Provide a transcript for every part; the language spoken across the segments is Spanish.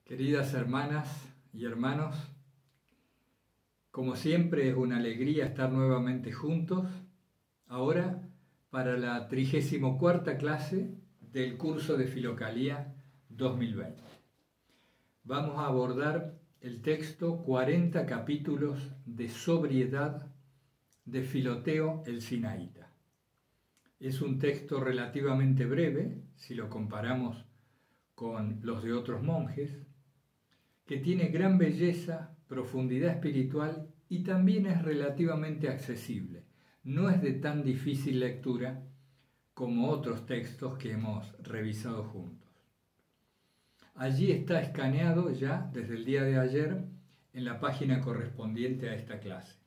Queridas hermanas y hermanos, como siempre es una alegría estar nuevamente juntos, ahora para la 34ª clase del curso de Filocalía 2020. Vamos a abordar el texto 40 capítulos de sobriedad de Filoteo el Sinaíta. Es un texto relativamente breve, si lo comparamos con los de otros monjes, que tiene gran belleza, profundidad espiritual y también es relativamente accesible. No es de tan difícil lectura como otros textos que hemos revisado juntos. Allí está escaneado ya desde el día de ayer en la página correspondiente a esta clase.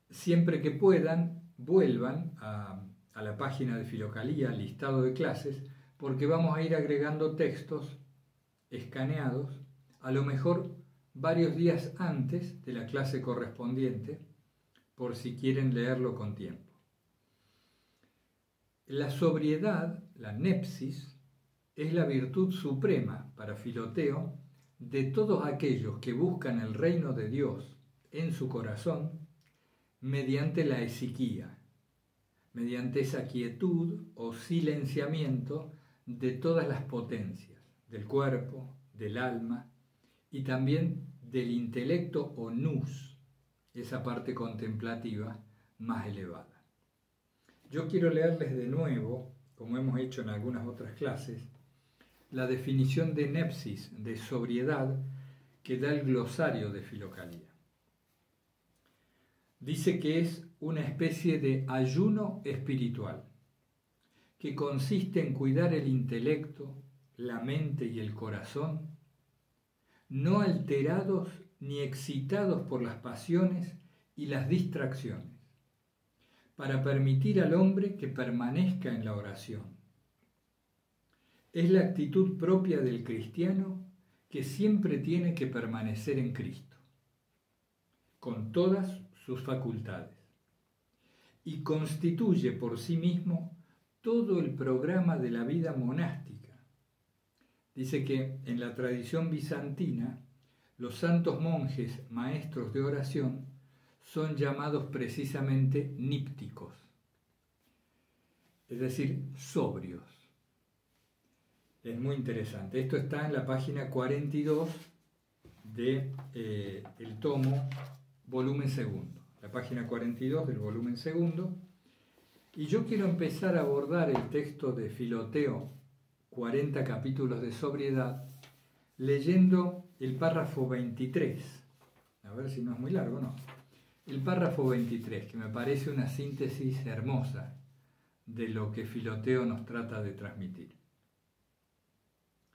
Siempre que puedan, vuelvan a la página de Filocalía, listado de clases, porque vamos a ir agregando textos escaneados, a lo mejor varios días antes de la clase correspondiente, por si quieren leerlo con tiempo. La sobriedad, la nepsis, es la virtud suprema para Filoteo de todos aquellos que buscan el reino de Dios en su corazón mediante la esiquía, mediante esa quietud o silenciamiento de todas las potencias, del cuerpo, del alma y también del intelecto o nous, esa parte contemplativa más elevada. Yo quiero leerles de nuevo, como hemos hecho en algunas otras clases, la definición de nepsis, de sobriedad, que da el glosario de Filocalía. Dice que es una especie de ayuno espiritual, que consiste en cuidar el intelecto, la mente y el corazón, no alterados ni excitados por las pasiones y las distracciones, para permitir al hombre que permanezca en la oración. Es la actitud propia del cristiano que siempre tiene que permanecer en Cristo, con todas sus facultades, y constituye por sí mismo todo el programa de la vida monástica. Dice que en la tradición bizantina, los santos monjes maestros de oración son llamados precisamente nípticos, es decir, sobrios. Es muy interesante. Esto está en la página 42 del tomo volumen segundo, la página 42 del volumen segundo. Y yo quiero empezar a abordar el texto de Filoteo, 40 capítulos de sobriedad, leyendo el párrafo 23. A ver si no es muy largo, ¿no? El párrafo 23, que me parece una síntesis hermosa de lo que Filoteo nos trata de transmitir.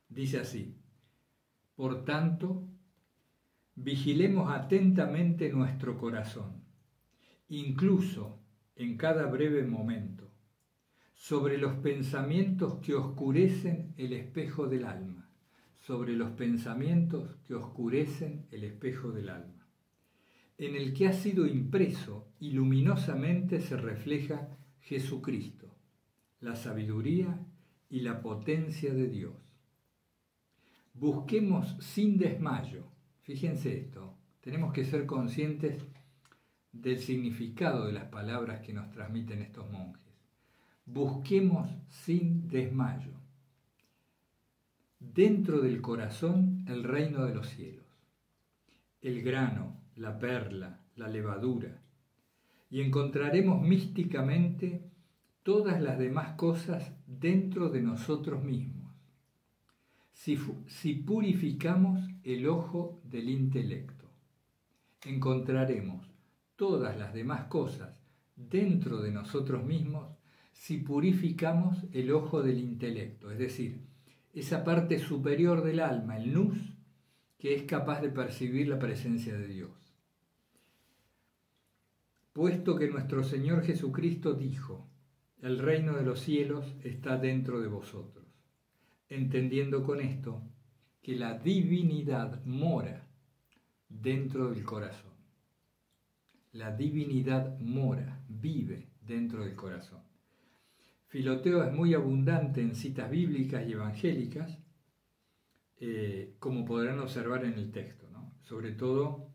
Dice así: por tanto, vigilemos atentamente nuestro corazón, incluso en cada breve momento, sobre los pensamientos que oscurecen el espejo del alma, sobre los pensamientos que oscurecen el espejo del alma, en el que ha sido impreso y luminosamente se refleja Jesucristo, la sabiduría y la potencia de Dios. Busquemos sin desmayo, fíjense esto, tenemos que ser conscientes del significado de las palabras que nos transmiten estos monjes. Busquemos sin desmayo, dentro del corazón, el reino de los cielos, el grano, la perla, la levadura, y encontraremos místicamente todas las demás cosas dentro de nosotros mismos, si purificamos el ojo del intelecto. Encontraremos todas las demás cosas dentro de nosotros mismos si purificamos el ojo del intelecto, es decir, esa parte superior del alma, el nous, que es capaz de percibir la presencia de Dios. Puesto que nuestro Señor Jesucristo dijo: el reino de los cielos está dentro de vosotros, entendiendo con esto que la divinidad mora dentro del corazón. La divinidad mora, vive dentro del corazón. Filoteo es muy abundante en citas bíblicas y evangélicas como podrán observar en el texto, ¿no? Sobre todo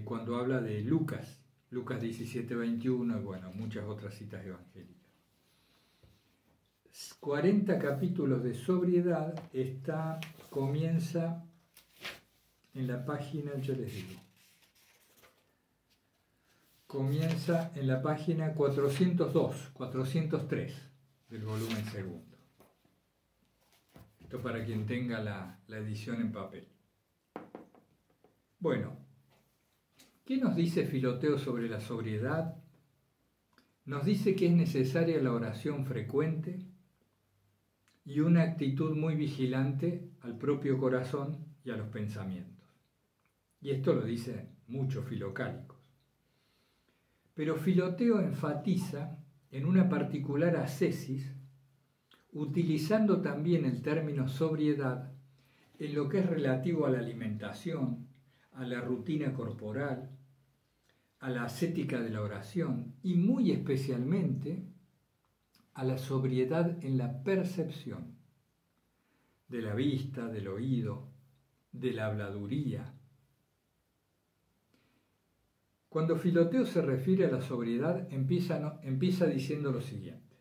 cuando habla de Lucas 17:21 y bueno, muchas otras citas evangélicas. 40 capítulos de sobriedad comienza en la página, yo les digo, comienza en la página 403 del volumen segundo. Esto para quien tenga la edición en papel. Bueno, ¿qué nos dice Filoteo sobre la sobriedad? Nos dice que es necesaria la oración frecuente y una actitud muy vigilante al propio corazón y a los pensamientos. Y esto lo dicen muchos filocálicos. Pero Filoteo enfatiza en una particular ascesis, utilizando también el término sobriedad en lo que es relativo a la alimentación, a la rutina corporal, a la ascética de la oración y muy especialmente a la sobriedad en la percepción de la vista, del oído, de la habladuría. Cuando Filoteo se refiere a la sobriedad, empieza diciendo lo siguiente: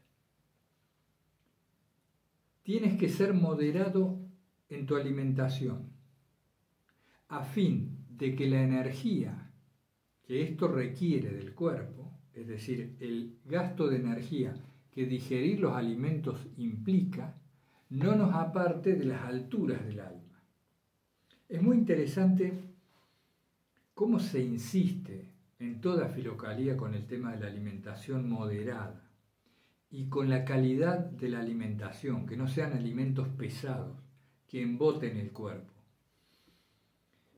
tienes que ser moderado en tu alimentación, a fin de que la energía que esto requiere del cuerpo, es decir, el gasto de energía que digerir los alimentos implica, no nos aparte de las alturas del alma. Es muy interesante cómo se insiste en toda filocalía con el tema de la alimentación moderada y con la calidad de la alimentación, que no sean alimentos pesados, que emboten el cuerpo.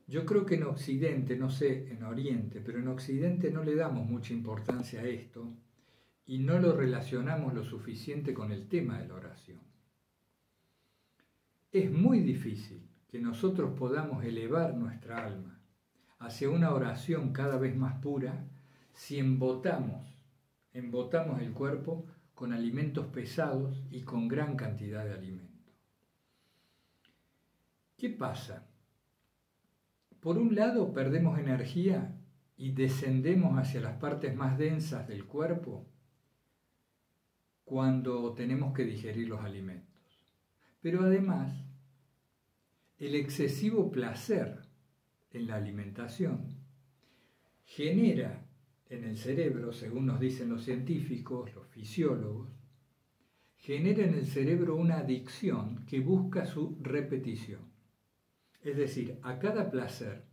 Yo creo que en Occidente, no sé en Oriente, pero en Occidente no le damos mucha importancia a esto y no lo relacionamos lo suficiente con el tema de la oración. Es muy difícil que nosotros podamos elevar nuestra alma hacia una oración cada vez más pura si embotamos el cuerpo con alimentos pesados y con gran cantidad de alimento. ¿Qué pasa? Por un lado, perdemos energía y descendemos hacia las partes más densas del cuerpo cuando tenemos que digerir los alimentos. Pero además, el excesivo placer en la alimentación genera en el cerebro, según nos dicen los científicos, los fisiólogos, genera en el cerebro una adicción que busca su repetición. Es decir, a cada placer,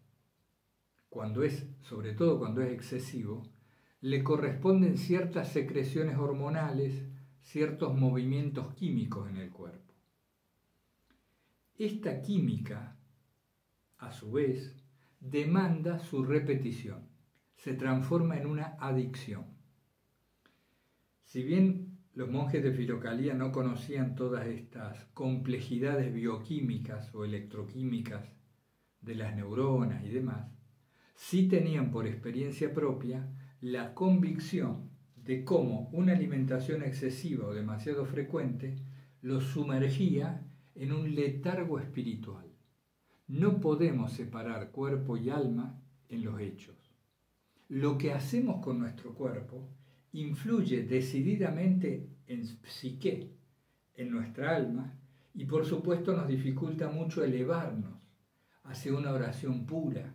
sobre todo cuando es excesivo, le corresponden ciertas secreciones hormonales, ciertos movimientos químicos en el cuerpo. Esta química, a su vez, demanda su repetición, se transforma en una adicción. Si bien los monjes de Filocalía no conocían todas estas complejidades bioquímicas o electroquímicas de las neuronas y demás, sí tenían por experiencia propia la convicción de cómo una alimentación excesiva o demasiado frecuente los sumergía en un letargo espiritual. No podemos separar cuerpo y alma en los hechos. Lo que hacemos con nuestro cuerpo influye decididamente en psique, en nuestra alma, y por supuesto nos dificulta mucho elevarnos hacia una oración pura.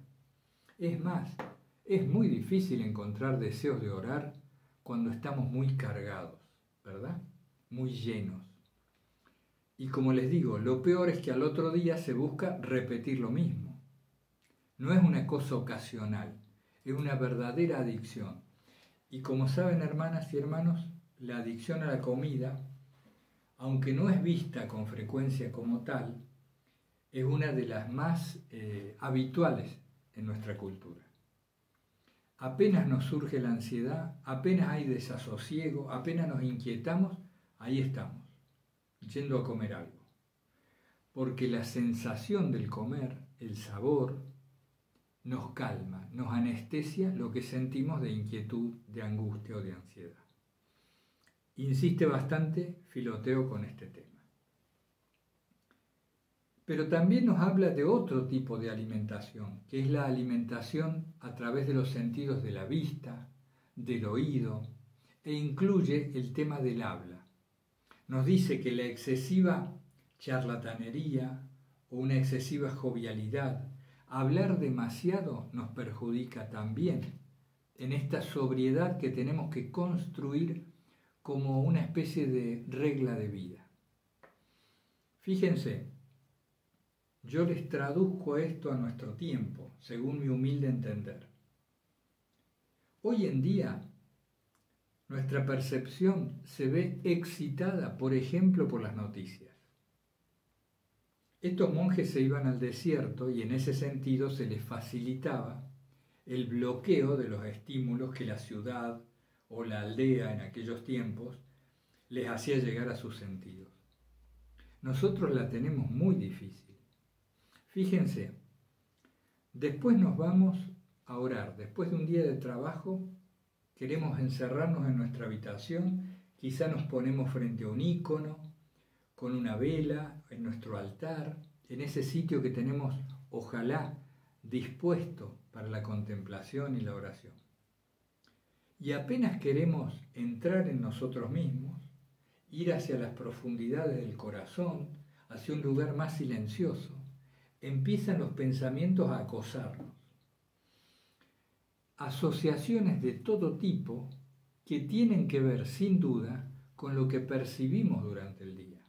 Es más, es muy difícil encontrar deseos de orar cuando estamos muy cargados, ¿verdad? Muy llenos. Y como les digo, lo peor es que al otro día se busca repetir lo mismo. No es una cosa ocasional, es una verdadera adicción. Y como saben, hermanas y hermanos, la adicción a la comida, aunque no es vista con frecuencia como tal, es una de las más habituales en nuestra cultura. Apenas nos surge la ansiedad, apenas hay desasosiego, apenas nos inquietamos, ahí estamos, yendo a comer algo. Porque la sensación del comer, el sabor, nos calma, nos anestesia lo que sentimos de inquietud, de angustia o de ansiedad. Insiste bastante Filoteo con este tema. Pero también nos habla de otro tipo de alimentación, que es la alimentación a través de los sentidos de la vista, del oído, e incluye el tema del habla. Nos dice que la excesiva charlatanería o una excesiva jovialidad, hablar demasiado nos perjudica también en esta sobriedad que tenemos que construir como una especie de regla de vida. Fíjense, yo les traduzco esto a nuestro tiempo, según mi humilde entender. Hoy en día, nuestra percepción se ve excitada, por ejemplo, por las noticias. Estos monjes se iban al desierto y en ese sentido se les facilitaba el bloqueo de los estímulos que la ciudad o la aldea en aquellos tiempos les hacía llegar a sus sentidos. Nosotros la tenemos muy difícil. Fíjense, después nos vamos a orar, después de un día de trabajo, queremos encerrarnos en nuestra habitación, quizá nos ponemos frente a un ícono, con una vela, en nuestro altar, en ese sitio que tenemos, ojalá, dispuesto para la contemplación y la oración. Y apenas queremos entrar en nosotros mismos, ir hacia las profundidades del corazón, hacia un lugar más silencioso, empiezan los pensamientos a acosarnos. Asociaciones de todo tipo que tienen que ver, sin duda, con lo que percibimos durante el día.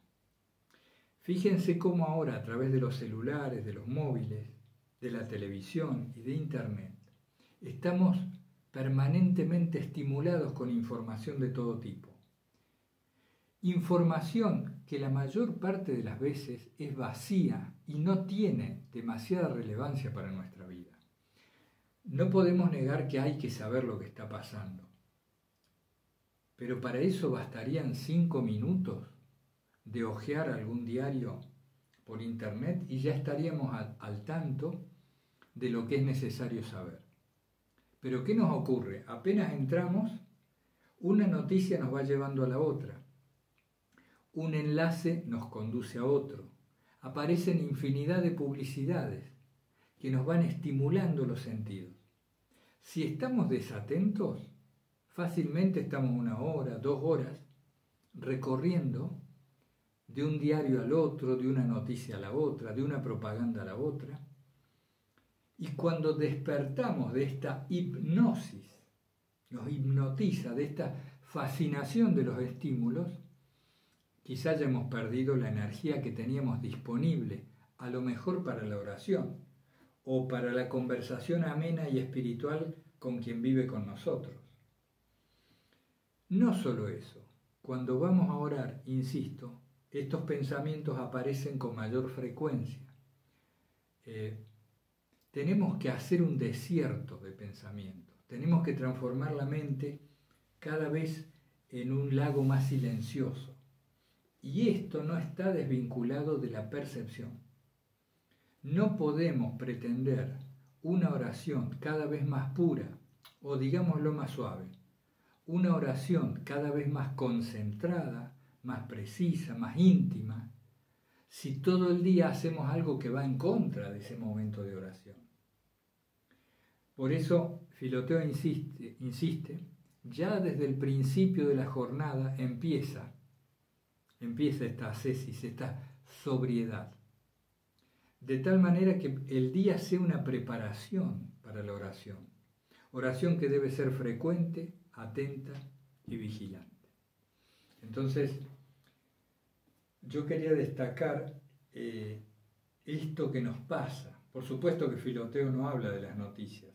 Fíjense cómo ahora, a través de los celulares, de los móviles, de la televisión y de Internet, estamos permanentemente estimulados con información de todo tipo. Información que la mayor parte de las veces es vacía y no tiene demasiada relevancia para nuestra vida. No podemos negar que hay que saber lo que está pasando, pero para eso bastarían 5 minutos de hojear algún diario por internet y ya estaríamos al tanto de lo que es necesario saber. Pero ¿qué nos ocurre? Apenas entramos, una noticia nos va llevando a la otra. Un enlace nos conduce a otro. Aparecen infinidad de publicidades que nos van estimulando los sentidos. Si estamos desatentos, fácilmente estamos 1 hora, 2 horas recorriendo de un diario al otro, de una noticia a la otra, de una propaganda a la otra. Y cuando despertamos de esta hipnosis, nos hipnotiza, de esta fascinación de los estímulos, quizá hayamos perdido la energía que teníamos disponible, a lo mejor para la oración o para la conversación amena y espiritual con quien vive con nosotros. No solo eso, cuando vamos a orar, insisto, estos pensamientos aparecen con mayor frecuencia. Tenemos que hacer un desierto de pensamientos, tenemos que transformar la mente cada vez en un lago más silencioso. Y esto no está desvinculado de la percepción. No podemos pretender una oración cada vez más pura, o digámoslo más suave, una oración cada vez más concentrada, más precisa, más íntima, si todo el día hacemos algo que va en contra de ese momento de oración. Por eso Filoteo insiste, ya desde el principio de la jornada empieza esta ascesis, esta sobriedad, de tal manera que el día sea una preparación para la oración que debe ser frecuente, atenta y vigilante. Entonces, yo quería destacar esto que nos pasa. Por supuesto que Filoteo no habla de las noticias,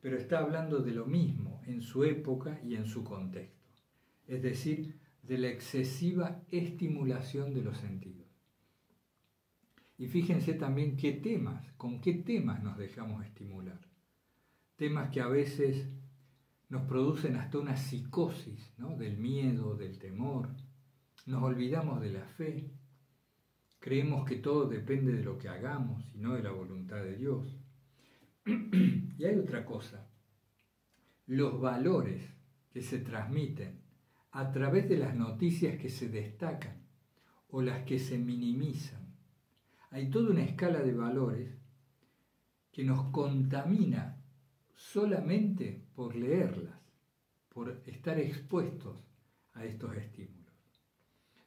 pero está hablando de lo mismo en su época y en su contexto, es decir, de la excesiva estimulación de los sentidos. Y fíjense también con qué temas nos dejamos estimular. Temas que a veces nos producen hasta una psicosis, ¿no? Del miedo, del temor. Nos olvidamos de la fe. Creemos que todo depende de lo que hagamos y no de la voluntad de Dios. Y hay otra cosa. Los valores que se transmiten a través de las noticias que se destacan o las que se minimizan, Hay toda una escala de valores que nos contamina solamente por leerlas, por estar expuestos a estos estímulos.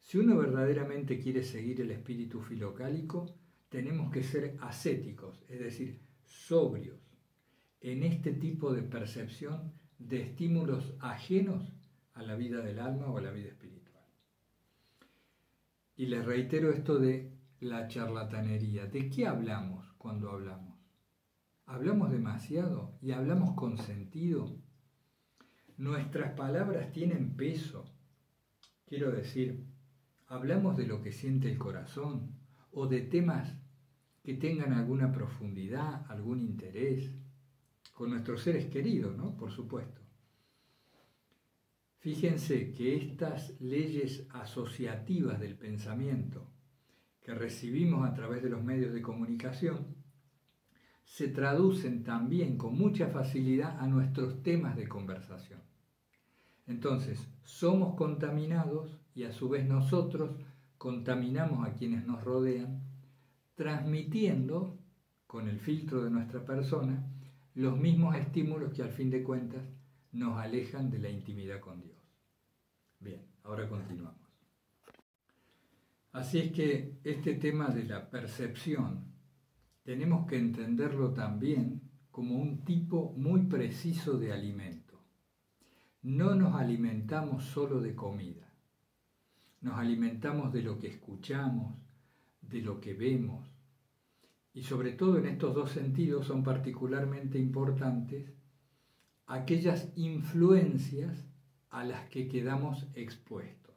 Si uno verdaderamente quiere seguir el espíritu filocálico, tenemos que ser ascéticos, es decir, sobrios, en este tipo de percepción de estímulos ajenos a la vida del alma o a la vida espiritual. Y les reitero esto de la charlatanería. ¿De qué hablamos cuando hablamos? ¿Hablamos demasiado y hablamos con sentido? ¿Nuestras palabras tienen peso? Quiero decir, ¿hablamos de lo que siente el corazón o de temas que tengan alguna profundidad, algún interés? Con nuestros seres queridos, ¿no? Por supuesto. Fíjense que estas leyes asociativas del pensamiento que recibimos a través de los medios de comunicación se traducen también con mucha facilidad a nuestros temas de conversación. Entonces, somos contaminados y a su vez nosotros contaminamos a quienes nos rodean, transmitiendo con el filtro de nuestra persona los mismos estímulos que al fin de cuentas nos alejan de la intimidad con Dios. Bien, ahora continuamos. Así es que este tema de la percepción tenemos que entenderlo también como un tipo muy preciso de alimento. No nos alimentamos solo de comida, nos alimentamos de lo que escuchamos, de lo que vemos, y sobre todo en estos dos sentidos son particularmente importantes aquellas influencias a las que quedamos expuestos.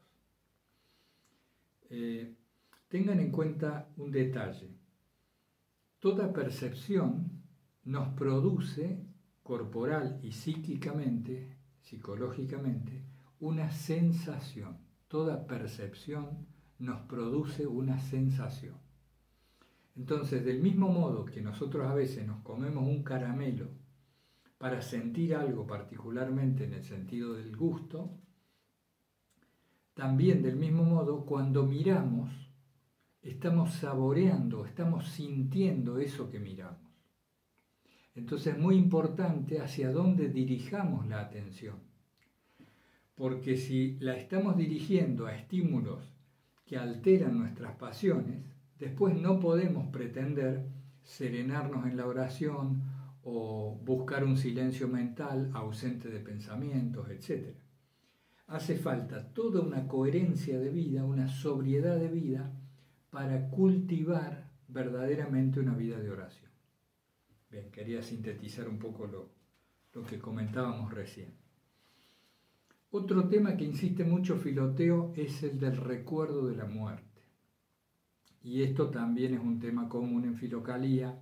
Tengan en cuenta un detalle. Toda percepción nos produce corporal y psíquicamente, psicológicamente, una sensación. Toda percepción nos produce una sensación. Entonces, del mismo modo que nosotros a veces nos comemos un caramelo para sentir algo particularmente en el sentido del gusto, también del mismo modo cuando miramos estamos saboreando, estamos sintiendo eso que miramos. Entonces es muy importante hacia dónde dirijamos la atención, porque si la estamos dirigiendo a estímulos que alteran nuestras pasiones, después no podemos pretender serenarnos en la oración o buscar un silencio mental ausente de pensamientos, etc. Hace falta toda una coherencia de vida, una sobriedad de vida para cultivar verdaderamente una vida de oración. Bien, quería sintetizar un poco lo que comentábamos recién. Otro tema que insiste mucho Filoteo es el del recuerdo de la muerte. Y esto también es un tema común en Filocalía,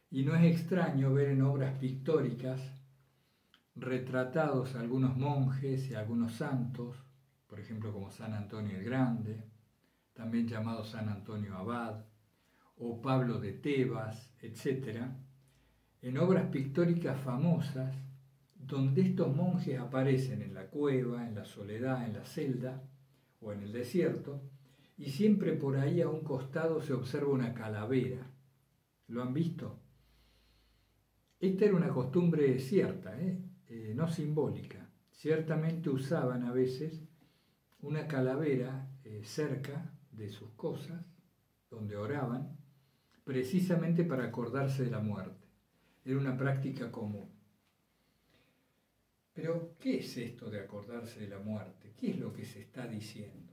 y no es extraño ver en obras pictóricas retratados a algunos monjes y a algunos santos, por ejemplo como San Antonio el Grande, también llamado San Antonio Abad, o Pablo de Tebas, etc., en obras pictóricas famosas, donde estos monjes aparecen en la cueva, en la soledad, en la celda o en el desierto, y siempre por ahí a un costado se observa una calavera. ¿Lo han visto? Esta era una costumbre cierta, no simbólica. Ciertamente usaban a veces una calavera cerca de sus cosas, donde oraban, precisamente para acordarse de la muerte. Era una práctica común. Pero, ¿qué es esto de acordarse de la muerte? ¿Qué es lo que se está diciendo?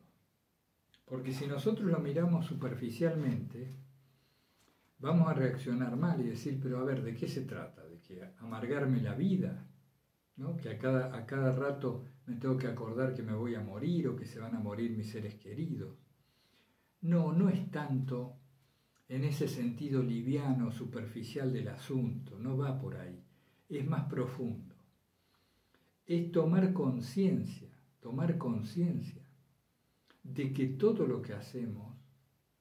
Porque si nosotros lo miramos superficialmente, vamos a reaccionar mal y decir, pero a ver, ¿de qué se trata? ¿De que amargarme la vida? ¿No? Que a cada rato me tengo que acordar que me voy a morir o que se van a morir mis seres queridos. No, no es tanto en ese sentido liviano, superficial del asunto, no va por ahí, es más profundo. Es tomar conciencia de que todo lo que hacemos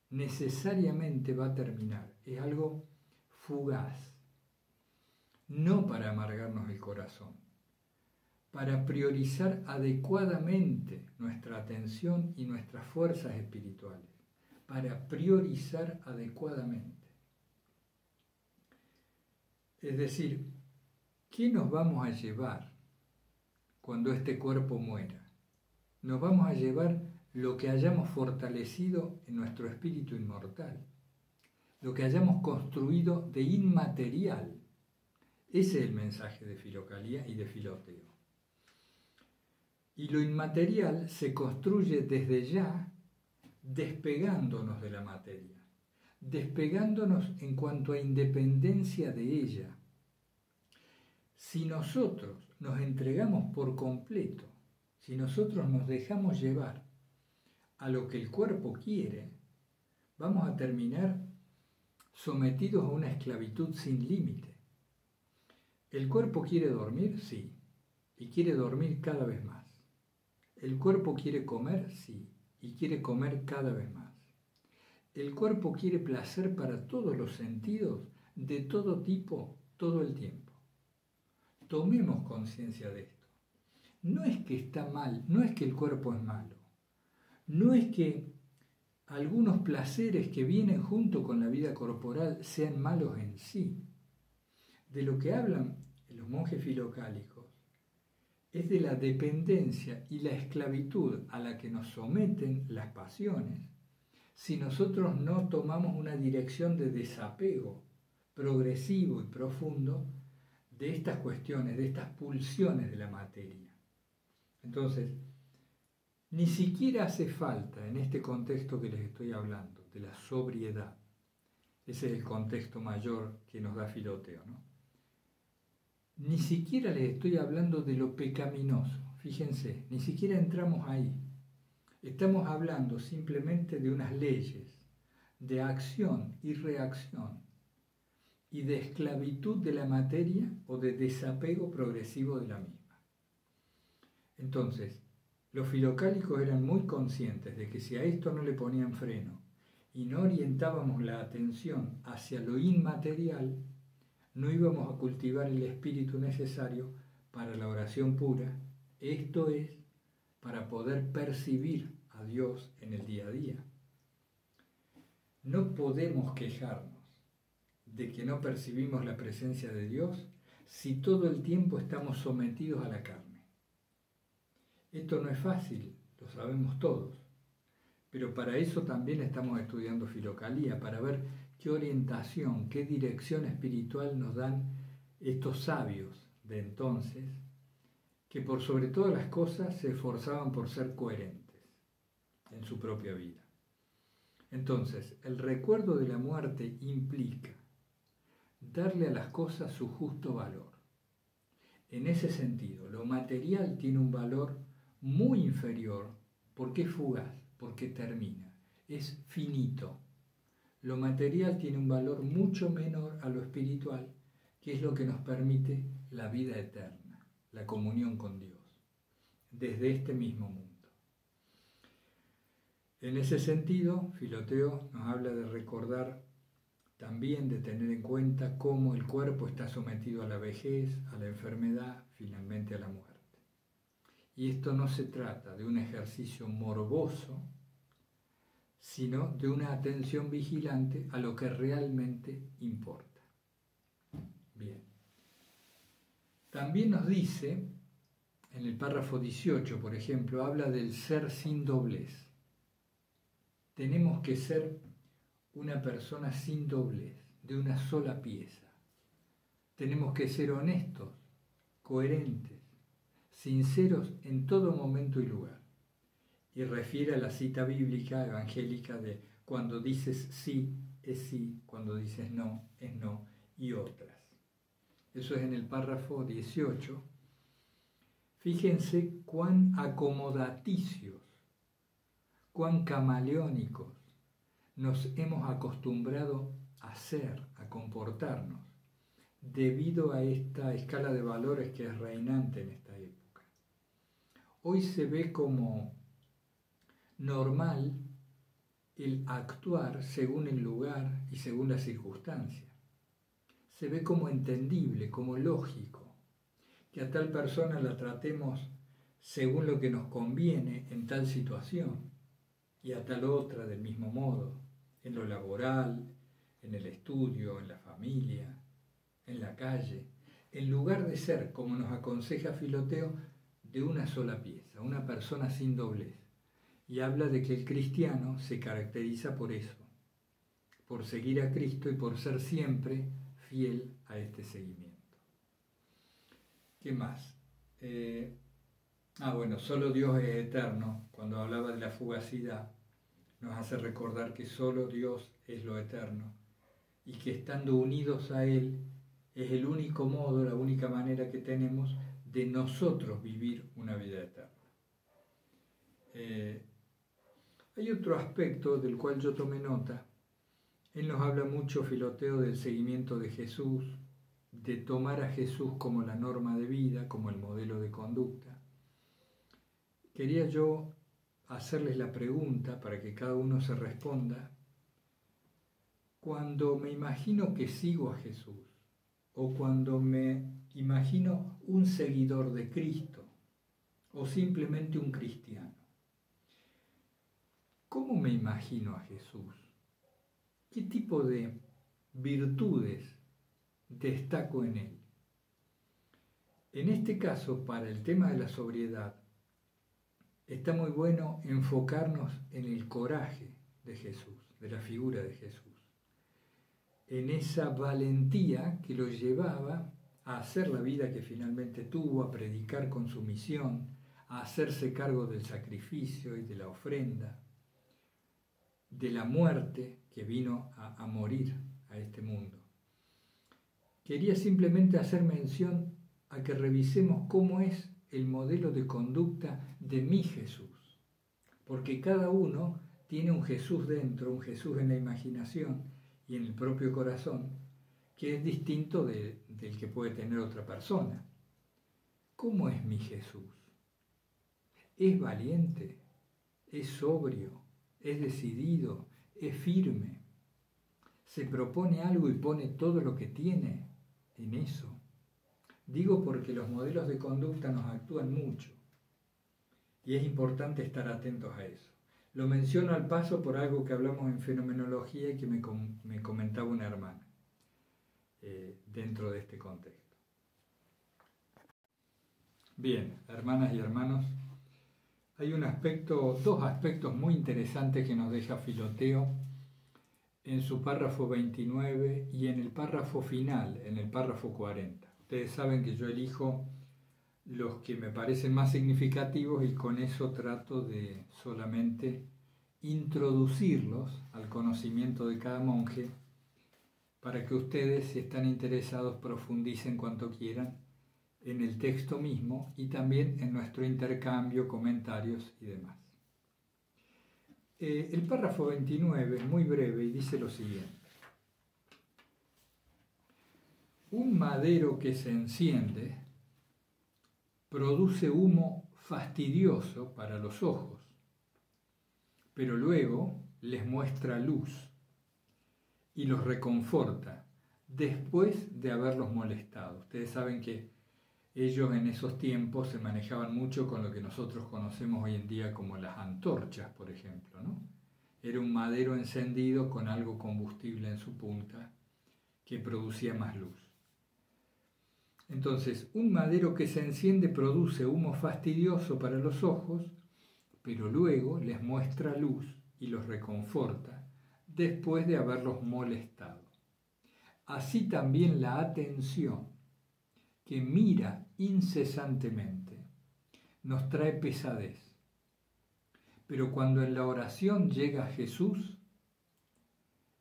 necesariamente va a terminar, es algo fugaz, no para amargarnos el corazón, para priorizar adecuadamente nuestra atención y nuestras fuerzas espirituales, para priorizar adecuadamente. Es decir, ¿qué nos vamos a llevar cuando este cuerpo muera? Nos vamos a llevar lo que hayamos fortalecido en nuestro espíritu inmortal, lo que hayamos construido de inmaterial. Ese es el mensaje de Filocalía y de Filoteo. Y lo inmaterial se construye desde ya despegándonos de la materia, despegándonos en cuanto a independencia de ella. Si nosotros nos entregamos por completo, si nosotros nos dejamos llevar a lo que el cuerpo quiere, vamos a terminar sometidos a una esclavitud sin límite. ¿El cuerpo quiere dormir? Sí, y quiere dormir cada vez más. ¿El cuerpo quiere comer? Sí, y quiere comer cada vez más. El cuerpo quiere placer para todos los sentidos, de todo tipo, todo el tiempo. Tomemos conciencia de esto. No es que está mal, no es que el cuerpo es malo, no es que algunos placeres que vienen junto con la vida corporal sean malos en sí. De lo que hablan los monjes filocálicos es de la dependencia y la esclavitud a la que nos someten las pasiones si nosotros no tomamos una dirección de desapego progresivo y profundo de estas cuestiones, de estas pulsiones de la materia. Entonces, ni siquiera hace falta, en este contexto que les estoy hablando, de la sobriedad, ese es el contexto mayor que nos da Filoteo, ¿no? Ni siquiera les estoy hablando de lo pecaminoso, fíjense, ni siquiera entramos ahí. Estamos hablando simplemente de unas leyes de acción y reacción y de esclavitud de la materia o de desapego progresivo de la misma. Entonces, los filocálicos eran muy conscientes de que si a esto no le ponían freno y no orientábamos la atención hacia lo inmaterial, no íbamos a cultivar el espíritu necesario para la oración pura, esto es, para poder percibir a Dios en el día a día. No podemos quejarnos de que no percibimos la presencia de Dios si todo el tiempo estamos sometidos a la carne. Esto no es fácil, lo sabemos todos, pero para eso también estamos estudiando Filocalía, para ver qué orientación, qué dirección espiritual nos dan estos sabios de entonces, que por sobre todas las cosas se esforzaban por ser coherentes en su propia vida. Entonces, el recuerdo de la muerte implica darle a las cosas su justo valor. En ese sentido, lo material tiene un valor muy inferior porque es fugaz, porque termina, es finito. Lo material tiene un valor mucho menor a lo espiritual, que es lo que nos permite la vida eterna, la comunión con Dios, desde este mismo mundo. En ese sentido, Filoteo nos habla de recordar también, de tener en cuenta cómo el cuerpo está sometido a la vejez, a la enfermedad, finalmente a la muerte. Y esto no se trata de un ejercicio morboso, sino de una atención vigilante a lo que realmente importa. Bien. También nos dice, en el párrafo 18, por ejemplo, habla del ser sin doblez. Tenemos que ser una persona sin doblez, de una sola pieza. Tenemos que ser honestos, coherentes, sinceros en todo momento y lugar. Y refiere a la cita bíblica evangélica de cuando dices sí, es sí, cuando dices no, es no, y otras. Eso es en el párrafo 18. Fíjense cuán acomodaticios, cuán camaleónicos nos hemos acostumbrado a ser, a comportarnos, debido a esta escala de valores que es reinante en esta época. Hoy se ve como normal el actuar según el lugar y según la circunstancia. Se ve como entendible, como lógico, que a tal persona la tratemos según lo que nos conviene en tal situación y a tal otra del mismo modo, en lo laboral, en el estudio, en la familia, en la calle, en lugar de ser, como nos aconseja Filoteo, de una sola pieza, una persona sin doblez. Y habla de que el cristiano se caracteriza por eso, por seguir a Cristo y por ser siempre fiel a este seguimiento. ¿Qué más? Bueno, solo Dios es eterno. Cuando hablaba de la fugacidad, nos hace recordar que solo Dios es lo eterno y que estando unidos a Él es el único modo, la única manera que tenemos de nosotros vivir una vida eterna. Hay otro aspecto del cual yo tomé nota. Él nos habla mucho, Filoteo, del seguimiento de Jesús, de tomar a Jesús como la norma de vida, como el modelo de conducta. Quería yo hacerles la pregunta para que cada uno se responda. Cuando me imagino que sigo a Jesús, o cuando me imagino un seguidor de Cristo, o simplemente un cristiano, ¿cómo me imagino a Jesús? ¿Qué tipo de virtudes destaco en él? En este caso, para el tema de la sobriedad, está muy bueno enfocarnos en el coraje de Jesús, de la figura de Jesús, en esa valentía que lo llevaba a hacer la vida que finalmente tuvo, a predicar con su misión, a hacerse cargo del sacrificio y de la ofrenda, de la muerte que vino a morir a este mundo. Quería simplemente hacer mención a que revisemos cómo es el modelo de conducta de mi Jesús, porque cada uno tiene un Jesús dentro, un Jesús en la imaginación y en el propio corazón, que es distinto del que puede tener otra persona. ¿Cómo es mi Jesús? ¿Es valiente? ¿Es sobrio? ¿Es decidido? ¿Es firme? ¿Se propone algo y pone todo lo que tiene en eso? Digo porque los modelos de conducta nos actúan mucho y es importante estar atentos a eso. Lo menciono al paso por algo que hablamos en fenomenología y que me comentaba una hermana dentro de este contexto. Bien, hermanas y hermanos, hay dos aspectos muy interesantes que nos deja Filoteo en su párrafo 29 y en el párrafo final, en el párrafo 40. Ustedes saben que yo elijo los que me parecen más significativos y con eso trato de solamente introducirlos al conocimiento de cada monje para que ustedes, si están interesados, profundicen cuanto quieran en el texto mismo y también en nuestro intercambio, comentarios y demás. El párrafo 29 es muy breve y dice lo siguiente. Un madero que se enciende produce humo fastidioso para los ojos, pero luego les muestra luz y los reconforta después de haberlos molestado. Ustedes saben que ellos en esos tiempos se manejaban mucho con lo que nosotros conocemos hoy en día como las antorchas, por ejemplo, ¿no? Era un madero encendido con algo combustible en su punta que producía más luz. Entonces, un madero que se enciende produce humo fastidioso para los ojos, pero luego les muestra luz y los reconforta después de haberlos molestado. Así también la atención, que mira incesantemente, nos trae pesadez. Pero cuando en la oración llega Jesús,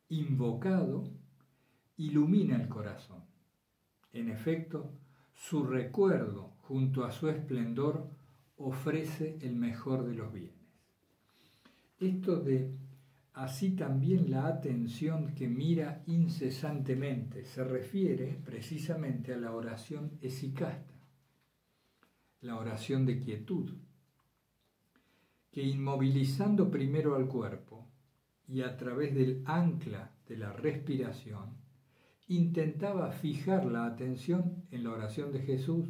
invocado, ilumina el corazón. En efecto, su recuerdo junto a su esplendor ofrece el mejor de los bienes. Esto de así también la atención que mira incesantemente se refiere precisamente a la oración esicasta, la oración de quietud, que inmovilizando primero al cuerpo y a través del ancla de la respiración, intentaba fijar la atención en la oración de Jesús,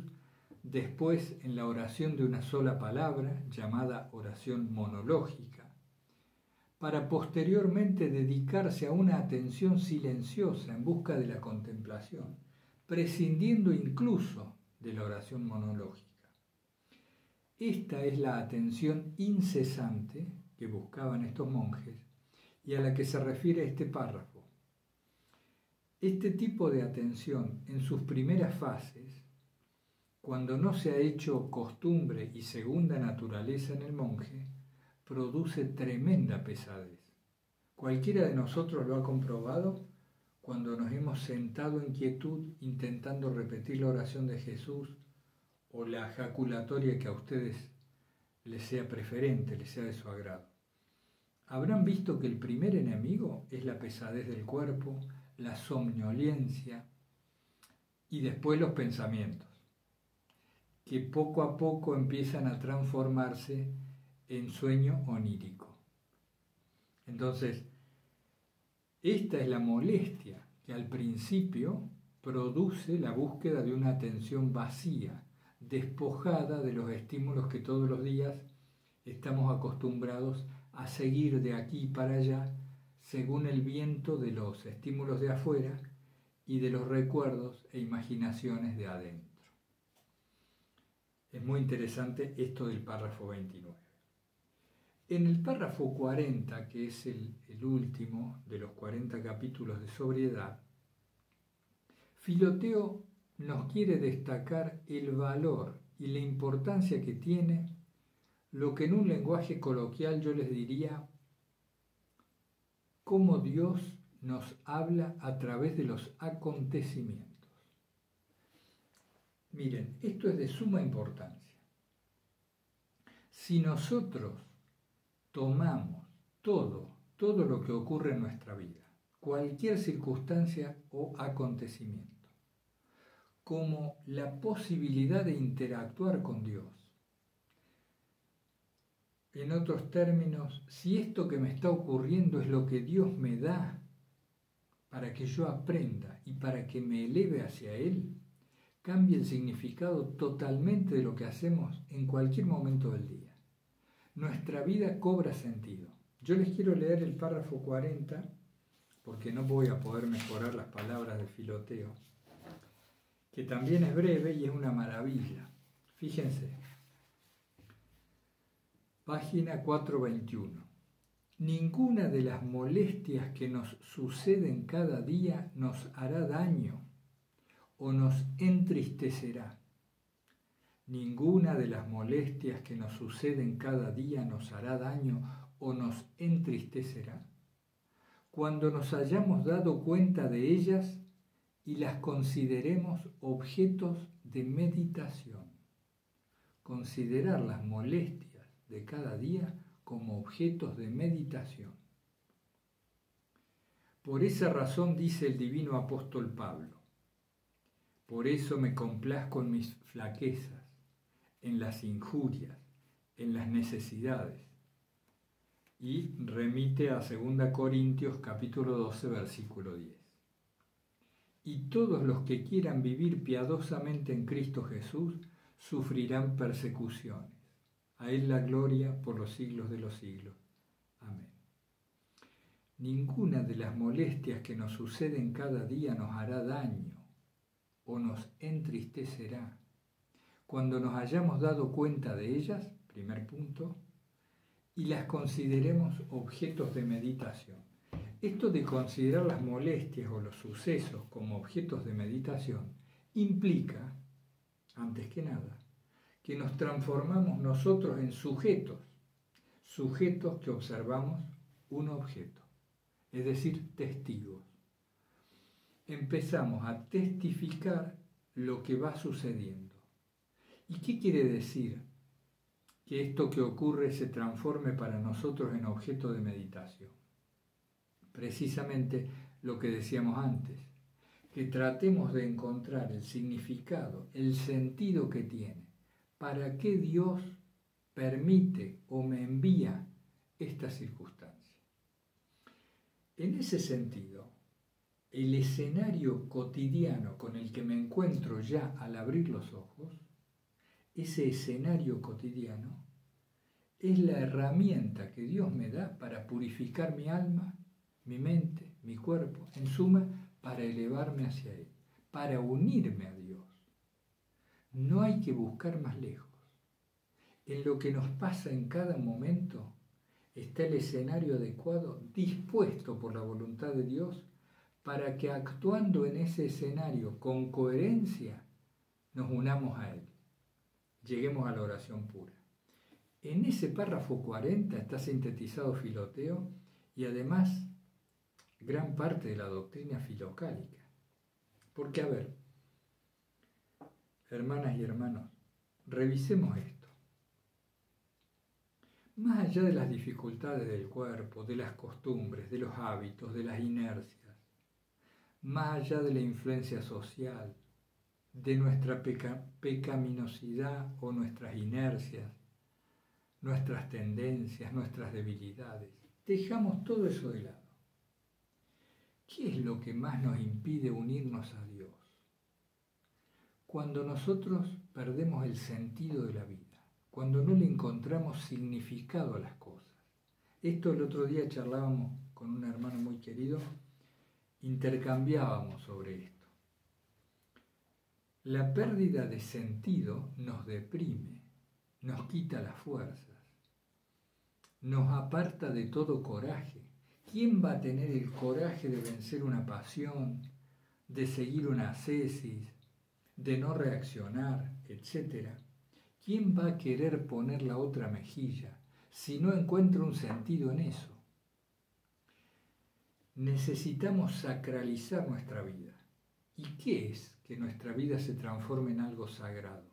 después en la oración de una sola palabra, llamada oración monológica, para posteriormente dedicarse a una atención silenciosa en busca de la contemplación, prescindiendo incluso de la oración monológica. Esta es la atención incesante que buscaban estos monjes y a la que se refiere este párrafo. Este tipo de atención en sus primeras fases, cuando no se ha hecho costumbre y segunda naturaleza en el monje, produce tremenda pesadez. Cualquiera de nosotros lo ha comprobado cuando nos hemos sentado en quietud intentando repetir la oración de Jesús o la jaculatoria que a ustedes les sea preferente, les sea de su agrado. Habrán visto que el primer enemigo es la pesadez del cuerpo, la somnolencia y después los pensamientos, que poco a poco empiezan a transformarse en sueño onírico. Entonces, esta es la molestia que al principio produce la búsqueda de una atención vacía, despojada de los estímulos que todos los días estamos acostumbrados a seguir de aquí para allá según el viento de los estímulos de afuera y de los recuerdos e imaginaciones de adentro. Es muy interesante esto del párrafo 29. En el párrafo 40, que es el último de los 40 capítulos de sobriedad, Filoteo nos quiere destacar el valor y la importancia que tiene lo que en un lenguaje coloquial yo les diría cómo Dios nos habla a través de los acontecimientos. Miren, esto es de suma importancia. Si nosotros tomamos todo lo que ocurre en nuestra vida, cualquier circunstancia o acontecimiento, como la posibilidad de interactuar con Dios. En otros términos, si esto que me está ocurriendo es lo que Dios me da para que yo aprenda y para que me eleve hacia Él, cambia el significado totalmente de lo que hacemos en cualquier momento del día. Nuestra vida cobra sentido. Yo les quiero leer el párrafo 40, porque no voy a poder mejorar las palabras de Filoteo, que también es breve y es una maravilla. Fíjense, página 421. Ninguna de las molestias que nos suceden cada día nos hará daño o nos entristecerá. Ninguna de las molestias que nos suceden cada día nos hará daño o nos entristecerá. Cuando nos hayamos dado cuenta de ellas y las consideremos objetos de meditación. Considerar las molestias de cada día como objetos de meditación. Por esa razón dice el divino apóstol Pablo, por eso me complazco en mis flaquezas, en las injurias, en las necesidades. Y remite a 2 Corintios capítulo 12, versículo 10. Y todos los que quieran vivir piadosamente en Cristo Jesús sufrirán persecuciones. A Él la gloria por los siglos de los siglos. Amén. Ninguna de las molestias que nos suceden cada día nos hará daño o nos entristecerá. Cuando nos hayamos dado cuenta de ellas, primer punto, y las consideremos objetos de meditación. Esto de considerar las molestias o los sucesos como objetos de meditación implica, antes que nada, que nos transformamos nosotros en sujetos que observamos un objeto, es decir, testigos. Empezamos a testificar lo que va sucediendo. ¿Y qué quiere decir que esto que ocurre se transforme para nosotros en objeto de meditación? Precisamente lo que decíamos antes, que tratemos de encontrar el significado, el sentido que tiene, para qué Dios permite o me envía esta circunstancia. En ese sentido, el escenario cotidiano con el que me encuentro ya al abrir los ojos, ese escenario cotidiano es la herramienta que Dios me da para purificar mi alma, mi mente, mi cuerpo, en suma, para elevarme hacia Él, para unirme a Dios. No hay que buscar más lejos. En lo que nos pasa en cada momento está el escenario adecuado, dispuesto por la voluntad de Dios, para que actuando en ese escenario con coherencia, nos unamos a Él. Lleguemos a la oración pura. En ese párrafo 40 está sintetizado Filoteo y además gran parte de la doctrina filocálica. Porque, a ver, hermanas y hermanos, revisemos esto. Más allá de las dificultades del cuerpo, de las costumbres, de los hábitos, de las inercias, más allá de la influencia social, de nuestra pecaminosidad o nuestras inercias, nuestras tendencias, nuestras debilidades, dejamos todo eso de lado. ¿Qué es lo que más nos impide unirnos a Dios? Cuando nosotros perdemos el sentido de la vida, cuando no le encontramos significado a las cosas. Esto el otro día charlábamos con un hermano muy querido, intercambiábamos sobre esto. La pérdida de sentido nos deprime, nos quita las fuerzas, nos aparta de todo coraje. ¿Quién va a tener el coraje de vencer una pasión, de seguir una ascesis, de no reaccionar, etcétera? ¿Quién va a querer poner la otra mejilla si no encuentra un sentido en eso? Necesitamos sacralizar nuestra vida. ¿Y qué es que nuestra vida se transforme en algo sagrado?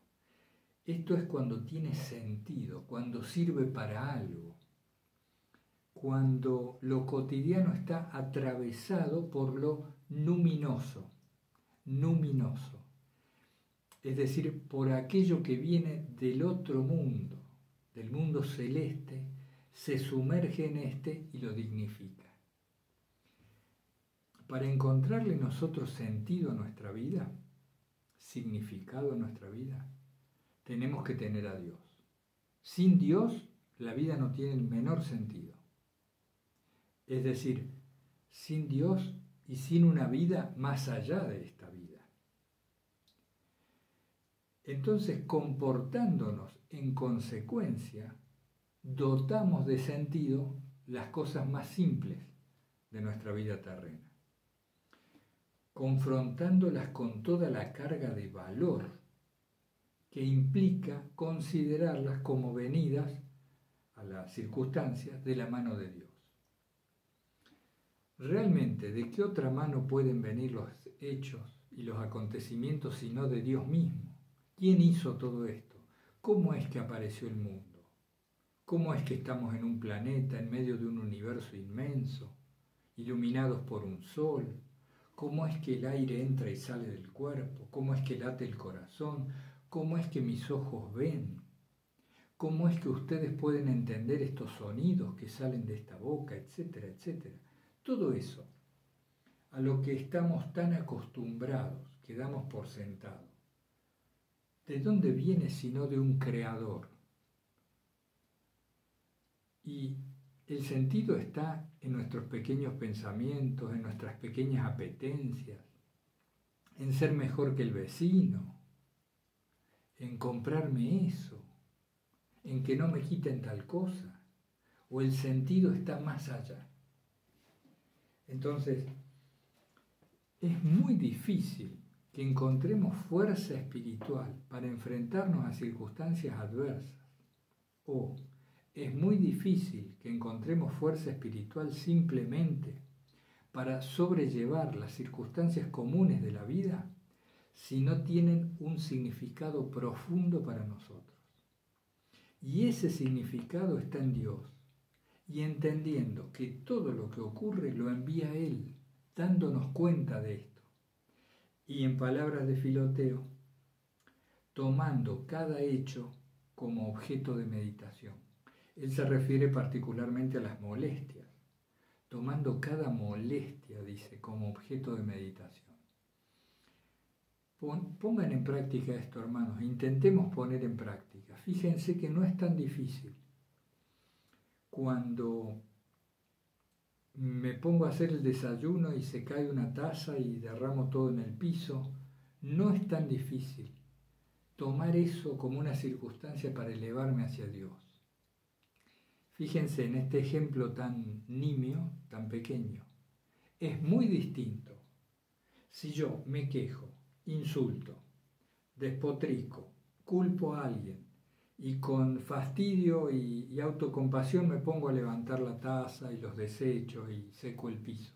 Esto es cuando tiene sentido, cuando sirve para algo, cuando lo cotidiano está atravesado por lo luminoso, es decir, por aquello que viene del otro mundo, del mundo celeste, se sumerge en este y lo dignifica. Para encontrarle nosotros sentido a nuestra vida, significado a nuestra vida, tenemos que tener a Dios. Sin Dios, la vida no tiene el menor sentido. Es decir, sin Dios y sin una vida más allá de esta vida. Entonces, comportándonos en consecuencia, dotamos de sentido las cosas más simples de nuestra vida terrena, confrontándolas con toda la carga de valor que implica considerarlas como venidas a las circunstancias de la mano de Dios. Realmente, ¿de qué otra mano pueden venir los hechos y los acontecimientos sino de Dios mismo? ¿Quién hizo todo esto? ¿Cómo es que apareció el mundo? ¿Cómo es que estamos en un planeta en medio de un universo inmenso, iluminados por un sol? ¿Cómo es que el aire entra y sale del cuerpo? ¿Cómo es que late el corazón? ¿Cómo es que mis ojos ven? ¿Cómo es que ustedes pueden entender estos sonidos que salen de esta boca, etcétera, etcétera? Todo eso, a lo que estamos tan acostumbrados, que damos por sentado. ¿De dónde viene sino de un creador? Y el sentido está en nuestros pequeños pensamientos, en nuestras pequeñas apetencias, en ser mejor que el vecino, en comprarme eso, en que no me quiten tal cosa, o el sentido está más allá. Entonces, es muy difícil que encontremos fuerza espiritual para enfrentarnos a circunstancias adversas, o es muy difícil que encontremos fuerza espiritual simplemente para sobrellevar las circunstancias comunes de la vida si no tienen un significado profundo para nosotros. Y ese significado está en Dios, y entendiendo que todo lo que ocurre lo envía Él, dándonos cuenta de esto. Y en palabras de Filoteo, tomando cada hecho como objeto de meditación. Él se refiere particularmente a las molestias, tomando cada molestia, dice, como objeto de meditación. Pongan en práctica esto, hermanos, intentemos poner en práctica. Fíjense que no es tan difícil. cuando me pongo a hacer el desayuno y se cae una taza y derramo todo en el piso. No es tan difícil tomar eso como una circunstancia para elevarme hacia Dios. Fíjense en este ejemplo tan nimio, tan pequeño. Es muy distinto si yo me quejo, insulto, despotrico, culpo a alguien y con fastidio y autocompasión me pongo a levantar la taza y los desechos y seco el piso.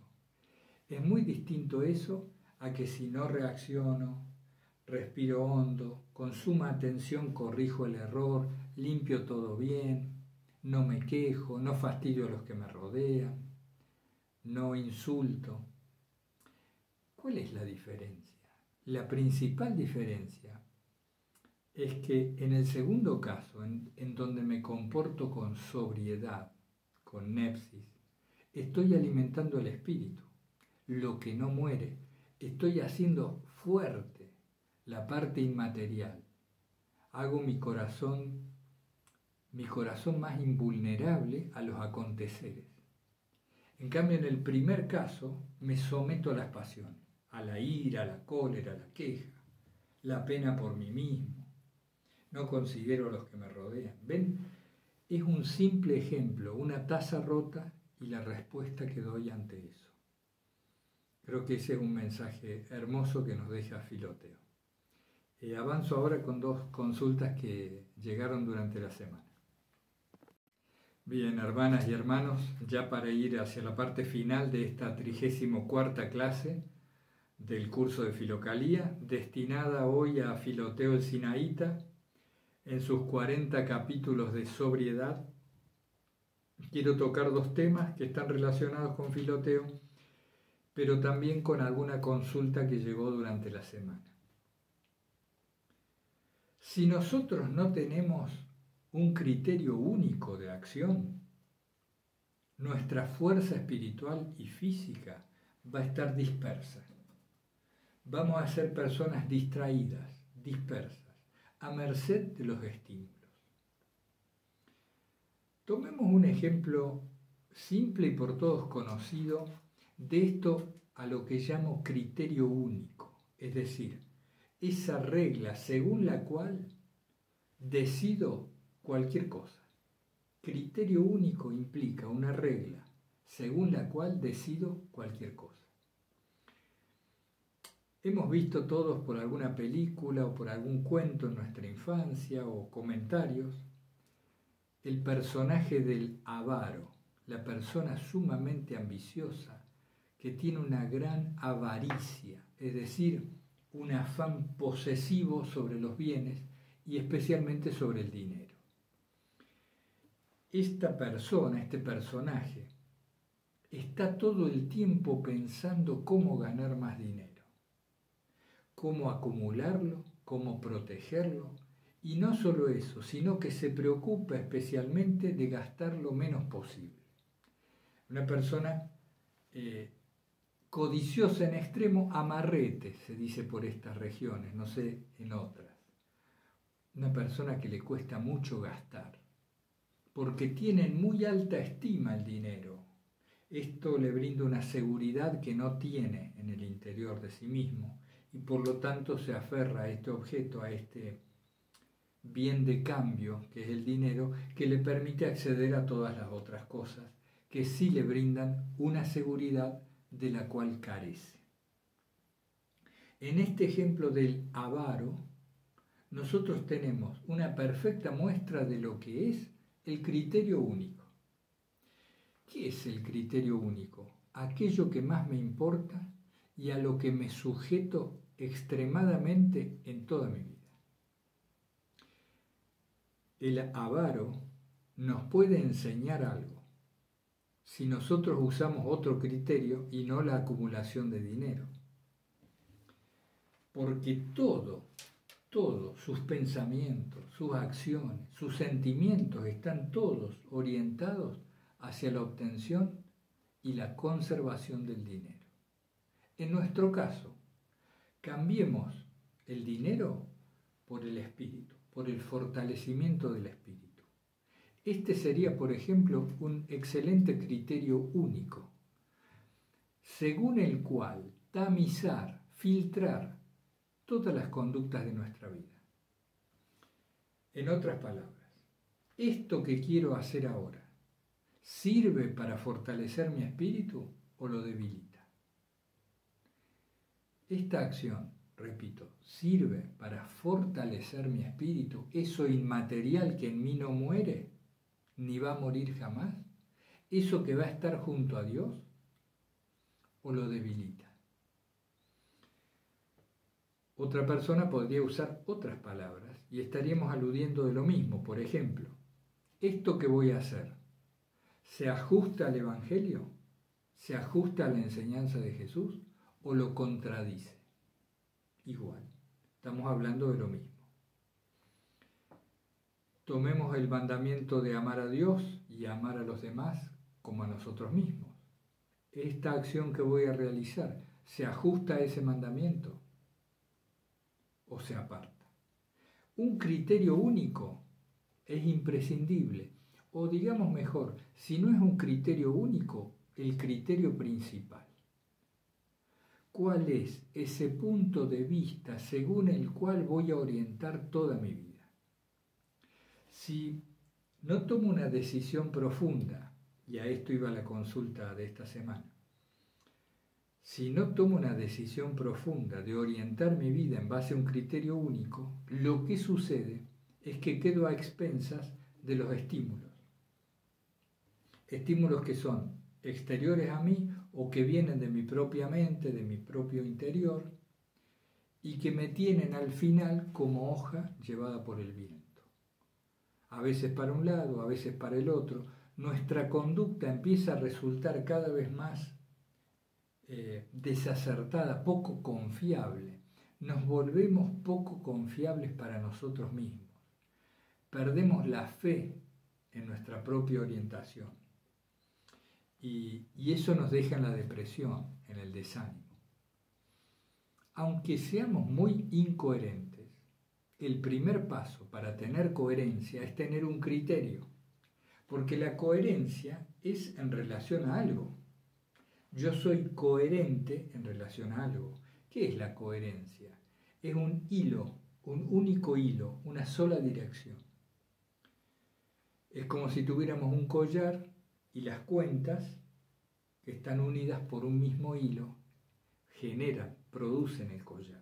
Es muy distinto eso a que si no reacciono, respiro hondo, con suma atención corrijo el error, limpio todo bien, no me quejo, no fastidio a los que me rodean, no insulto. ¿Cuál es la diferencia? La principal diferencia es que en el segundo caso, en donde me comporto con sobriedad, con nepsis, estoy alimentando el espíritu, lo que no muere. Estoy haciendo fuerte la parte inmaterial. Hago mi corazón más invulnerable a los aconteceres. En cambio, en el primer caso, me someto a las pasiones, a la ira, a la cólera, a la queja, la pena por mí mismo. No considero a los que me rodean. ¿Ven? Es un simple ejemplo, una taza rota y la respuesta que doy ante eso. Creo que ese es un mensaje hermoso que nos deja Filoteo. Avanzo ahora con 2 consultas que llegaron durante la semana. Bien, hermanas y hermanos, ya para ir hacia la parte final de esta 34ª clase del curso de Filocalía, destinada hoy a Filoteo el Sinaíta, en sus 40 capítulos de sobriedad, quiero tocar 2 temas que están relacionados con Filoteo, pero también con alguna consulta que llegó durante la semana. Si nosotros no tenemos un criterio único de acción, nuestra fuerza espiritual y física va a estar dispersa. Vamos a ser personas distraídas, dispersas, a merced de los estímulos. Tomemos un ejemplo simple y por todos conocido de esto a lo que llamo criterio único, es decir, esa regla según la cual decido cualquier cosa. Criterio único implica una regla según la cual decido cualquier cosa. Hemos visto todos por alguna película o por algún cuento en nuestra infancia o comentarios el personaje del avaro, la persona sumamente ambiciosa que tiene una gran avaricia, es decir, un afán posesivo sobre los bienes y especialmente sobre el dinero. Esta persona, este personaje, está todo el tiempo pensando cómo ganar más dinero, cómo acumularlo, cómo protegerlo, y no solo eso, sino que se preocupa especialmente de gastar lo menos posible. Una persona codiciosa en extremo, amarrete, se dice por estas regiones, no sé en otras. Una persona que le cuesta mucho gastar, porque tiene en muy alta estima el dinero. Esto le brinda una seguridad que no tiene en el interior de sí mismo y por lo tanto se aferra a este objeto, a este bien de cambio que es el dinero, que le permite acceder a todas las otras cosas que sí le brindan una seguridad de la cual carece. En este ejemplo del avaro, nosotros tenemos una perfecta muestra de lo que es el criterio único. ¿Qué es el criterio único? Aquello que más me importa y a lo que me sujeto extremadamente en toda mi vida. El avaro nos puede enseñar algo si nosotros usamos otro criterio y no la acumulación de dinero. Porque todos sus pensamientos, sus acciones, sus sentimientos están todos orientados hacia la obtención y la conservación del dinero. En nuestro caso, cambiemos el dinero por el espíritu, por el fortalecimiento del espíritu. Este sería, por ejemplo, un excelente criterio único, según el cual tamizar, filtrar todas las conductas de nuestra vida. En otras palabras, ¿esto que quiero hacer ahora sirve para fortalecer mi espíritu o lo debilita? Esta acción, repito, sirve para fortalecer mi espíritu, eso inmaterial que en mí no muere ni va a morir jamás, eso que va a estar junto a Dios, o lo debilita. Otra persona podría usar otras palabras y estaríamos aludiendo de lo mismo. Por ejemplo, ¿esto que voy a hacer se ajusta al Evangelio? ¿Se ajusta a la enseñanza de Jesús o lo contradice? Igual, estamos hablando de lo mismo. Tomemos el mandamiento de amar a Dios y amar a los demás como a nosotros mismos. ¿Esta acción que voy a realizar se ajusta a ese mandamiento o se aparta? Un criterio único es imprescindible, o digamos mejor, si no es un criterio único, el criterio principal. ¿Cuál es ese punto de vista según el cual voy a orientar toda mi vida? Si no tomo una decisión profunda, y a esto iba la consulta de esta semana, si no tomo una decisión profunda de orientar mi vida en base a un criterio único, lo que sucede es que quedo a expensas de los estímulos. Estímulos que son exteriores a mí o que vienen de mi propia mente, de mi propio interior, y que me tienen al final como hoja llevada por el viento. A veces para un lado, a veces para el otro. Nuestra conducta empieza a resultar cada vez más desacertada, poco confiable. Nos volvemos poco confiables para nosotros mismos. Perdemos la fe en nuestra propia orientación. Y eso nos deja en la depresión, en el desánimo. Aunque seamos muy incoherentes, el primer paso para tener coherencia es tener un criterio, porque la coherencia es en relación a algo. Yo soy coherente en relación a algo. ¿Qué es la coherencia? Es un hilo, un único hilo, una sola dirección. Es como si tuviéramos un collar y las cuentas que están unidas por un mismo hilo generan, producen el collar.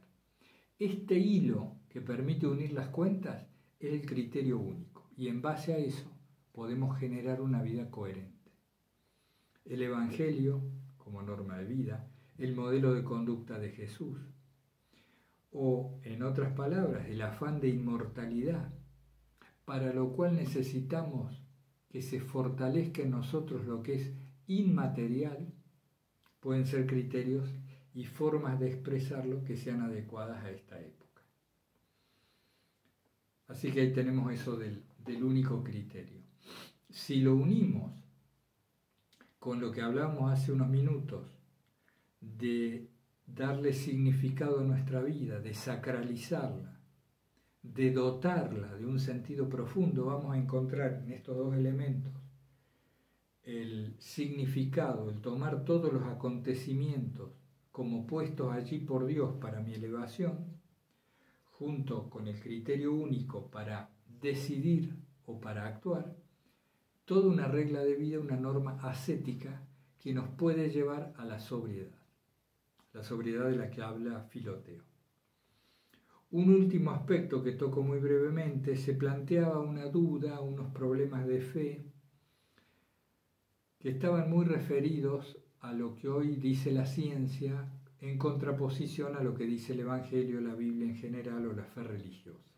Este hilo que permite unir las cuentas es el criterio único y en base a eso podemos generar una vida coherente. El Evangelio como norma de vida, el modelo de conducta de Jesús, o en otras palabras, el afán de inmortalidad, para lo cual necesitamos que se fortalezca en nosotros lo que es inmaterial, pueden ser criterios y formas de expresarlo que sean adecuadas a esta época. Así que ahí tenemos eso del único criterio. Si lo unimos con lo que hablamos hace unos minutos, de darle significado a nuestra vida, de sacralizarla, de dotarla de un sentido profundo, vamos a encontrar en estos dos elementos el significado, el tomar todos los acontecimientos como puestos allí por Dios para mi elevación, junto con el criterio único para decidir o para actuar, toda una regla de vida, una norma ascética que nos puede llevar a la sobriedad de la que habla Filoteo. Un último aspecto que toco muy brevemente, se planteaba una duda, unos problemas de fe que estaban muy referidos a lo que hoy dice la ciencia en contraposición a lo que dice el Evangelio, la Biblia en general o la fe religiosa.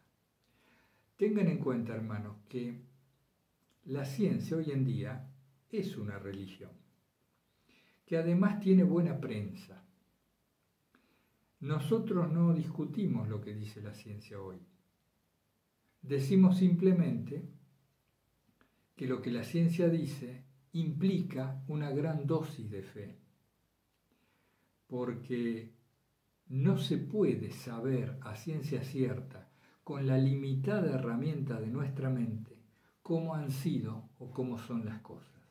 Tengan en cuenta, hermanos, que la ciencia hoy en día es una religión, que además tiene buena prensa. Nosotros no discutimos lo que dice la ciencia hoy. Decimos simplemente que lo que la ciencia dice implica una gran dosis de fe, porque no se puede saber a ciencia cierta, con la limitada herramienta de nuestra mente, cómo han sido o cómo son las cosas.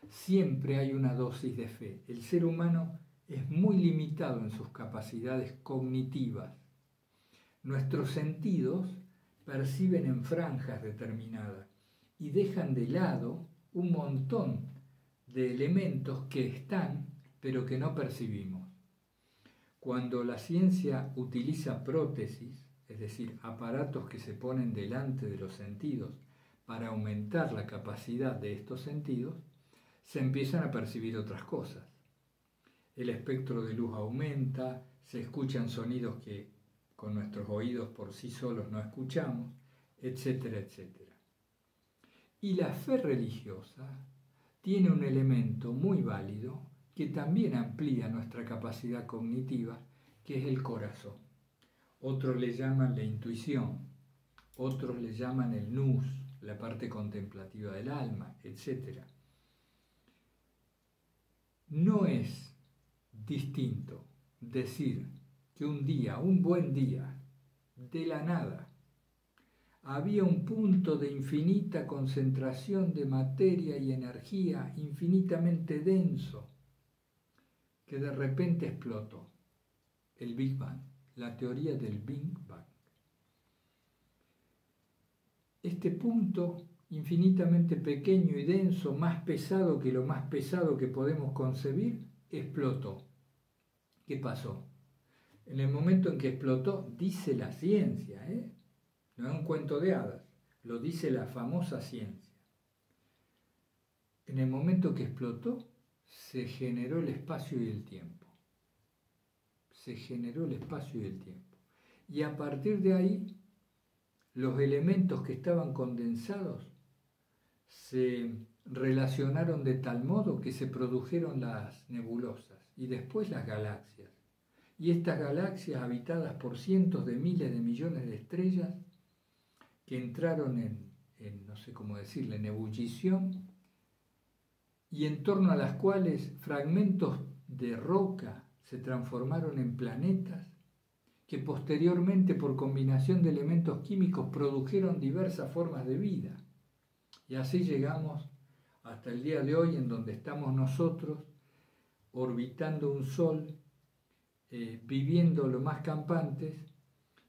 Siempre hay una dosis de fe. El ser humano es muy limitado en sus capacidades cognitivas. Nuestros sentidos perciben en franjas determinadas y dejan de lado un montón de elementos que están, pero que no percibimos. Cuando la ciencia utiliza prótesis, es decir, aparatos que se ponen delante de los sentidos para aumentar la capacidad de estos sentidos, se empiezan a percibir otras cosas. El espectro de luz aumenta, se escuchan sonidos que con nuestros oídos por sí solos no escuchamos, etcétera, etcétera. Y la fe religiosa tiene un elemento muy válido que también amplía nuestra capacidad cognitiva, que es el corazón. Otros le llaman la intuición, otros le llaman el nous, la parte contemplativa del alma, etc. No es distinto decir que un día, un buen día, de la nada, había un punto de infinita concentración de materia y energía infinitamente denso que de repente explotó. El Big Bang, la teoría del Big Bang. Este punto infinitamente pequeño y denso, más pesado que lo más pesado que podemos concebir, explotó. ¿Qué pasó? En el momento en que explotó, dice la ciencia, no es un cuento de hadas, lo dice la famosa ciencia. En el momento que explotó, se generó el espacio y el tiempo. Se generó el espacio y el tiempo. Y a partir de ahí, los elementos que estaban condensados se relacionaron de tal modo que se produjeron las nebulosas y después las galaxias. Y estas galaxias, habitadas por cientos de miles de millones de estrellas, que entraron en no sé cómo decirle, en ebullición, y en torno a las cuales fragmentos de roca se transformaron en planetas, que posteriormente por combinación de elementos químicos produjeron diversas formas de vida. Y así llegamos hasta el día de hoy, en donde estamos nosotros, orbitando un sol, viviendo lo más campantes,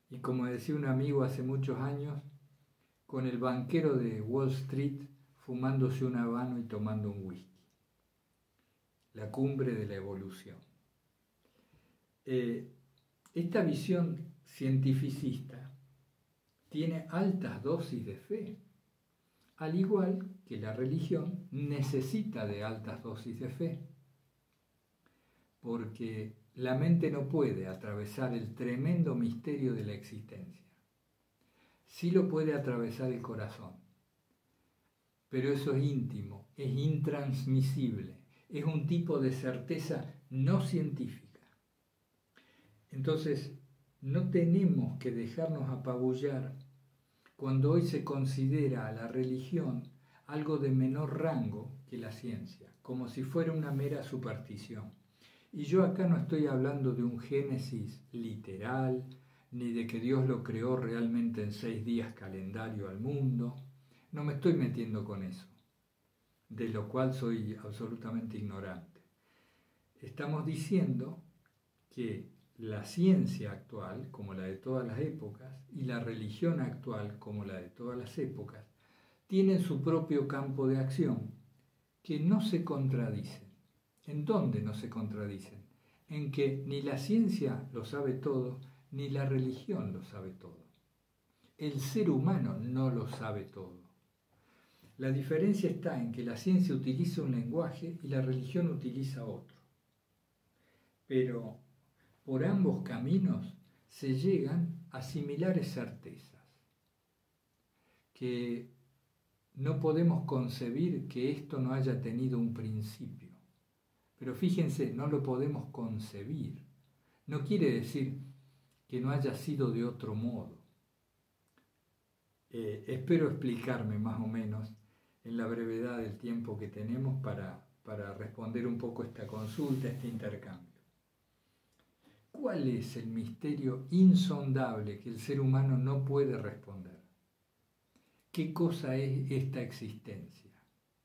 y como decía un amigo hace muchos años, con el banquero de Wall Street fumándose un habano y tomando un whisky. La cumbre de la evolución. Esta visión cientificista tiene altas dosis de fe, al igual que la religión necesita de altas dosis de fe, porque la mente no puede atravesar el tremendo misterio de la existencia. Sí lo puede atravesar el corazón, pero eso es íntimo, es intransmisible, es un tipo de certeza no científica. Entonces, no tenemos que dejarnos apabullar cuando hoy se considera a la religión algo de menor rango que la ciencia, como si fuera una mera superstición. Y yo acá no estoy hablando de un génesis literal, ni de que Dios lo creó realmente en 6 días calendario al mundo. No me estoy metiendo con eso, de lo cual soy absolutamente ignorante. Estamos diciendo que la ciencia actual, como la de todas las épocas, y la religión actual, como la de todas las épocas, tienen su propio campo de acción, que no se contradicen. ¿En dónde no se contradicen? En que ni la ciencia lo sabe todo, ni la religión lo sabe todo. El ser humano no lo sabe todo. La diferencia está en que la ciencia utiliza un lenguaje y la religión utiliza otro. Pero por ambos caminos se llegan a similares certezas, que no podemos concebir que esto no haya tenido un principio. Pero fíjense, no lo podemos concebir. No quiere decir que no haya sido de otro modo. Espero explicarme más o menos en la brevedad del tiempo que tenemos para responder un poco esta consulta, este intercambio. ¿Cuál es el misterio insondable que el ser humano no puede responder? ¿Qué cosa es esta existencia?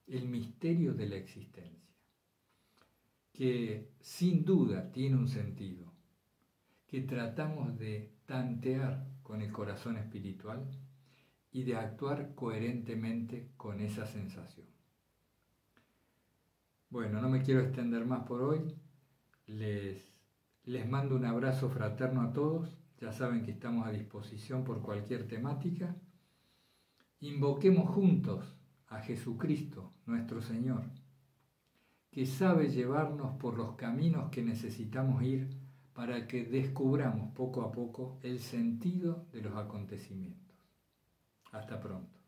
El misterio de la existencia, que sin duda tiene un sentido, que tratamos de tantear con el corazón espiritual y de actuar coherentemente con esa sensación. Bueno, no me quiero extender más por hoy. Les mando un abrazo fraterno a todos. Ya saben que estamos a disposición por cualquier temática. Invoquemos juntos a Jesucristo, nuestro Señor, que sabe llevarnos por los caminos que necesitamos ir para que descubramos poco a poco el sentido de los acontecimientos. Hasta pronto.